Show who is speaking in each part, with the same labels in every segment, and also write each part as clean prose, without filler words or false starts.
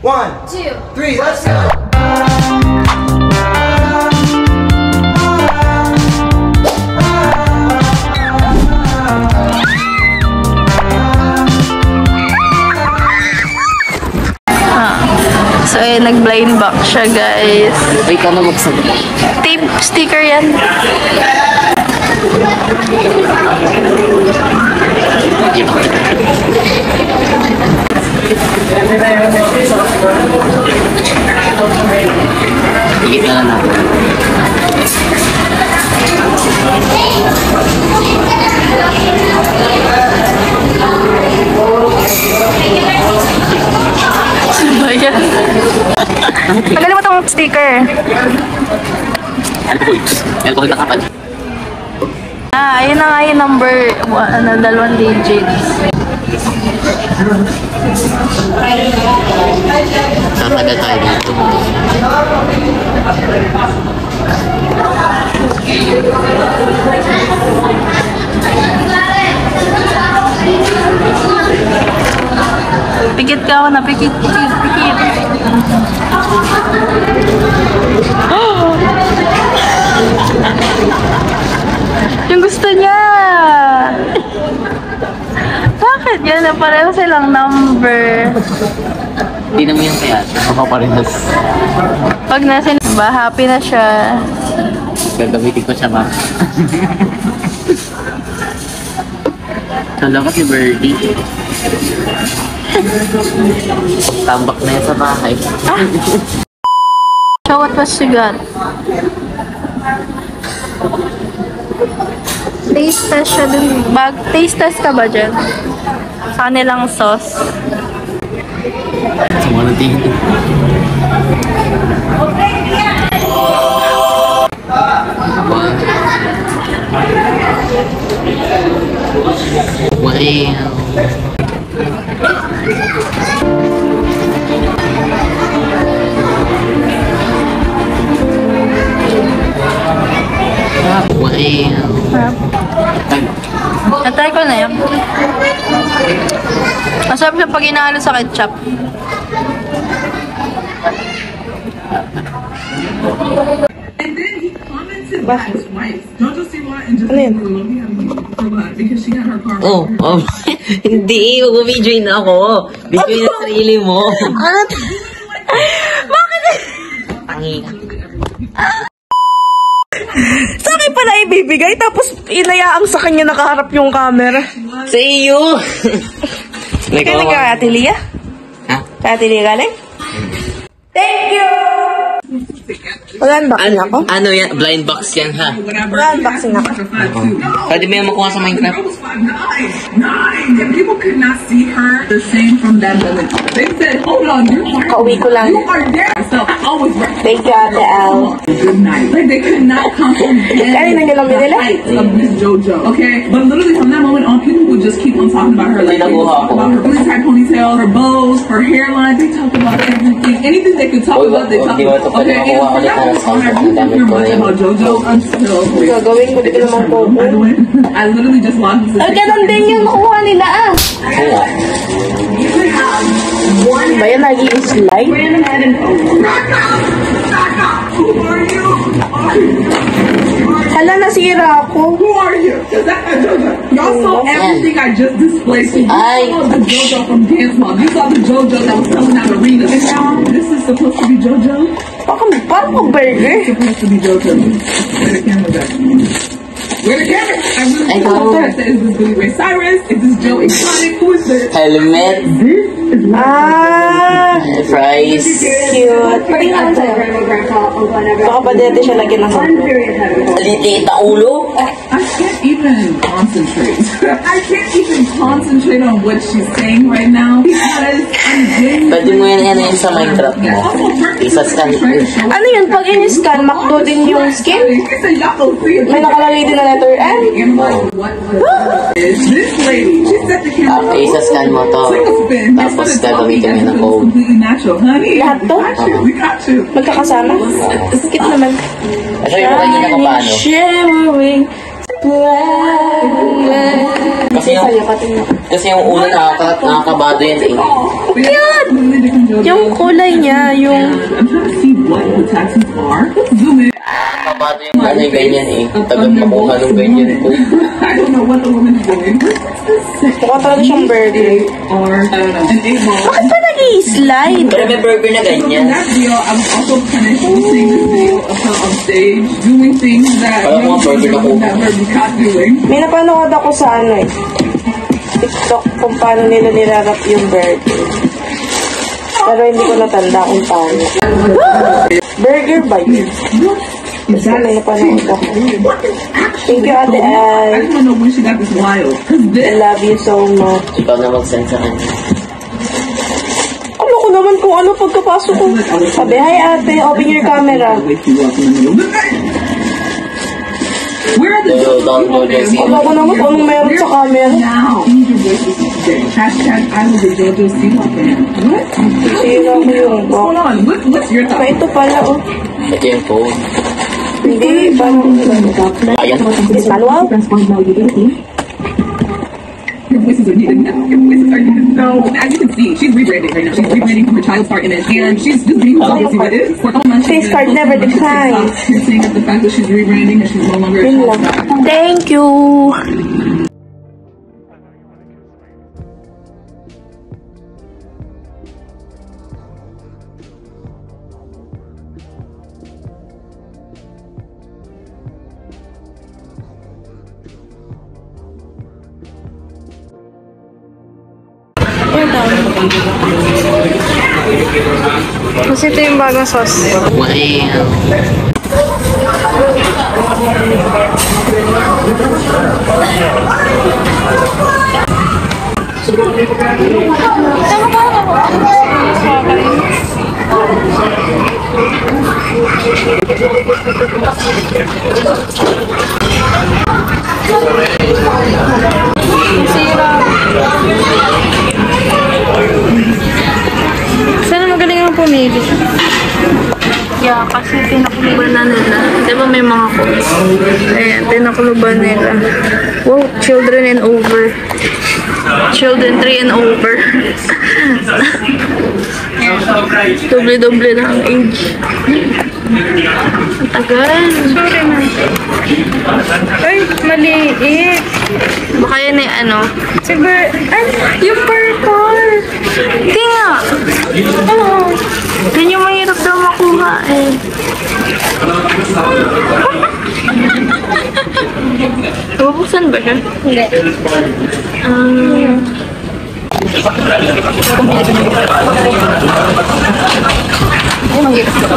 Speaker 1: 1, 2, 3, let's go!
Speaker 2: So, nag-blind box siya, guys.
Speaker 3: Wait, ano magsabi?
Speaker 2: Tape sticker yan.
Speaker 3: Higit na natin.
Speaker 2: Bayan. Magaling mo itong sticker.
Speaker 3: Alcohol na kapal.
Speaker 2: Ayun na nga yung number, 2 digits.
Speaker 3: Tatagal tayo dito.
Speaker 2: Pikit ka ako na, pikit. Yung gusto niya! Bakit yan? Pareho silang number.
Speaker 3: Hindi naman yung kaya. Makaparehas.
Speaker 2: Pag nasa ba, happy na siya.
Speaker 3: Gagamitin ko siya, ma. Kala ko si Birdie. Tambak na yan sa bahay.
Speaker 2: So what was she got? Taste test siya dun. Taste test ka ba dyan? Sa kanilang sauce.
Speaker 3: Sa mga natingin.
Speaker 2: Natry ko na yan. Masarap siya pag inahalo sa ketchup.
Speaker 4: And then he commented by his wife. Don't you see why? And just because she got her car.
Speaker 3: Oh. Hindi, mag-videoin na ako. Videoin na sarili mo.
Speaker 2: Ano? Bakit?
Speaker 3: Tangina.
Speaker 5: Sa akin pala ibibigay, tapos inayaang sa kanya nakaharap yung camera.
Speaker 3: Sa iyo!
Speaker 5: Galing ka, Ate Lia?
Speaker 3: Ha?
Speaker 5: Sa Ate Lia galing? Thank you! Mag-unboxing ako?
Speaker 3: Ano yan? Blind box yan, ha?
Speaker 5: Mag-unboxing ako.
Speaker 3: Pwede mo yung makuha sa Minecraft?
Speaker 4: That was 5'9". 9. And people could not see her the same from that moment. They said, hold on, you're
Speaker 5: Kauwi ko lang.
Speaker 4: You are there. So I always
Speaker 5: Thank you, Ate Al.
Speaker 4: good night. Like they could not comprehend
Speaker 5: Kaya na nila
Speaker 4: the heights of Miss JoJo. Okay? But literally from that moment on, people would just keep on talking about her. Like they would talk about her really tight ponytail, her bows, her hairline. They talk about everything. Anything they could talk about, they talk about. Okay, and from that moment on, I didn't hear much about JoJo until
Speaker 5: Gagawin ko dito naman po.
Speaker 4: I literally just logged into
Speaker 5: Ay, ganun din yung nakuha nila ah. Ba yan naging slide? Hala, nasira ako.
Speaker 4: Who are you? Is that JoJo? Y'all saw everything I just displayed. So you saw the JoJo from Dance Mob. You saw the JoJo that was selling out arenas. And now this is supposed to be JoJo.
Speaker 5: Parang mag-burger.
Speaker 4: It's supposed to be JoJo. Where the camera go? Where the camera? I really don't know. I said, is this Billy Ray Cyrus? Is this Joe Exotic? Who is this?
Speaker 3: Helmet.
Speaker 5: Ah,
Speaker 3: Fries.
Speaker 5: cute. Pating naman sa'yo. Baka pa dito siya lagyan ng
Speaker 3: Litiit na ulo.
Speaker 4: I can't even concentrate. I can't even concentrate on what she's saying right now because I'm genuinely...
Speaker 3: Pwede mo yan yan sa Minecraft mo. Isa-scan.
Speaker 5: Ano yun? Pag in-scan, makdo din yung skin? May nakalagay din na letter N?
Speaker 4: What is this lady? She set the camera.
Speaker 3: Isa-scan mo to. Tapos gagamitin mo ng code.
Speaker 4: Completely natural, honey.
Speaker 5: Lahat to?
Speaker 4: We got you.
Speaker 5: Magkakasama? Skip naman.
Speaker 3: Ito yung kanina ko paano.
Speaker 5: Shimmering splendor.
Speaker 3: Kasi yung,
Speaker 5: sa'yo, patingin ako.
Speaker 3: kasi yung una nakakabado yan eh.
Speaker 2: Cute! Yung kulay niya, yung...
Speaker 4: I'm trying to see what the taxis are. Zoom in.
Speaker 3: Nakakabado yung ano yung ganyan eh. Tagal makuha nung ganyan ko.
Speaker 4: I don't know what the woman's doing.
Speaker 5: Mukha talaga siyang burger.
Speaker 4: Or an A-ball.
Speaker 2: Bakit pa nag-i-slide?
Speaker 3: Pero may burger na
Speaker 4: So from
Speaker 3: ganyan.
Speaker 4: that video, I was also punished for seeing this video of her on stage doing things that
Speaker 3: Parang
Speaker 4: young
Speaker 3: mga burger
Speaker 4: children
Speaker 3: na
Speaker 4: would
Speaker 3: po.
Speaker 4: never be caught doing.
Speaker 5: May napanood ako sa ano eh. TikTok kung paano nila nilarap yung burger. Pero hindi ko natanda kung paano. Burger ba yun? Kasi may napanood ako. Thank you, Ate
Speaker 4: I
Speaker 5: Al.
Speaker 4: just want to know when she got this wild. Cause
Speaker 5: I
Speaker 4: this,
Speaker 5: love you so much.
Speaker 3: Ikaw na mag-send sa kanya.
Speaker 5: Ano ko naman kung ano pagkapasok ko. Sabi, hi ate, open your camera.
Speaker 4: wake you up in the middle of the night. Where are the
Speaker 3: So, download this.
Speaker 5: Ano ko naman kung anong meron sa camera.
Speaker 4: now? You need your voices today. Hashtag I was a JoJo Siwa fan. What?
Speaker 5: Sira ko yung
Speaker 4: What's going
Speaker 5: box.
Speaker 4: on? What's your
Speaker 5: Pa,
Speaker 4: thought?
Speaker 5: ito pala, oh.
Speaker 3: Ito yung phone.
Speaker 5: Hindi, parang...
Speaker 3: Ayan.
Speaker 5: Is manual?
Speaker 4: Your voices are needed now. Your voices are needed now. As you can see, she's rebranding right now. She's rebranding from her child star image, and she's just being who Siwa is. For a couple months, she's
Speaker 5: Face card never declined.
Speaker 4: Saying that the fact that she's rebranding and she's no longer a
Speaker 5: Yun
Speaker 4: child
Speaker 5: lang.
Speaker 4: star.
Speaker 2: Thank you! Kasi ito yung bagong sauce.
Speaker 3: Wow.
Speaker 2: Sana magaling ang pumili. Yeah, kasi tinakuluban na nila. Di ba may mga course? Ayan, tinakuluban nila. Wow, children and over. Children 3 and over. Doble-doble na ang age. Ang tagal. Sorry na. Ay, maliit. Baka yan ay ano. Siguro, ay, yung purple. Hindi nga. Oo. Yan yung mahirap daw makuha eh. Mabuksan ba siya? Hindi. Ay, mahirap siya.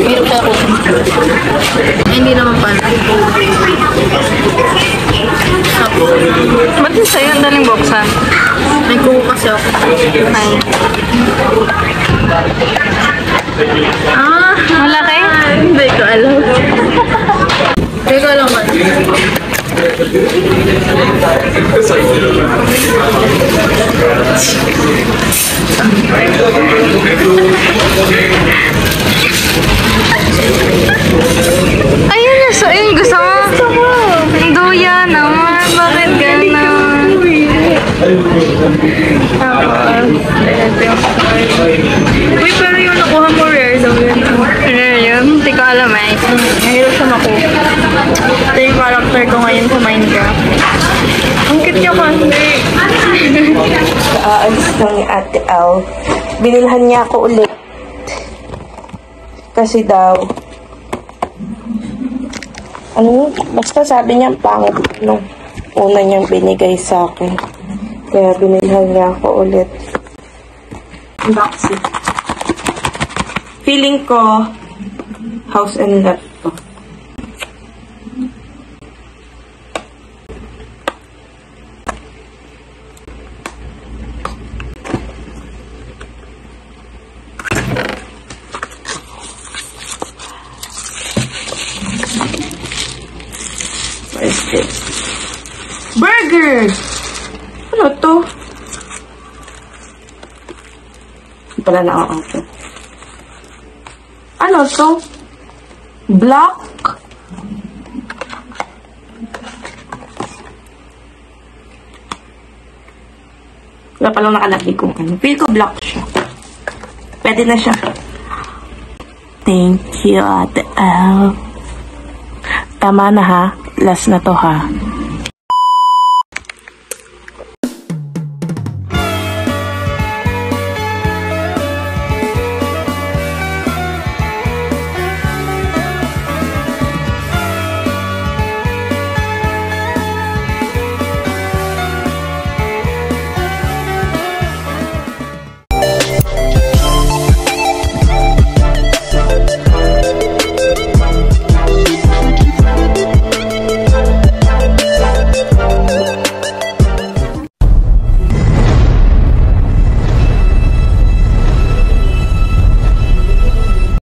Speaker 2: Mahirap siya ako. Ay, hindi naman pala. Ba't yung sa'yo? Ang daling buksan. May kuko kasi ako. Ay. Ah, malaki? Hindi ko alam. Hindi ko alam ba? Ayun na, so ayun, gusto mo? Ang duya naman, bakit gano'n? Tapos, ito yung uy, pero yung nakuha mo rare daw yun. Rare yun? Hindi ko alam eh. Mahirap siya makuha. Ito yung character ko ngayon sa Minecraft. Ang cute niya kasi.
Speaker 5: Aalis lang ni Ate Al. Binilhan niya ako ulit. Kasi daw, ano, basta sabi niya pangit nung una niyang binigay sa akin. Kaya binilhan niya ako ulit. Unboxing. Feeling ko, house and lot to. What is this? Burger! Ano to? Hindi pala nakakauto. Ano to? Black? Wala palang nakalagay kung ano. Feel ko black siya. Pwede na siya. Thank you, Ate Al. Tama na ha. Last na to ha.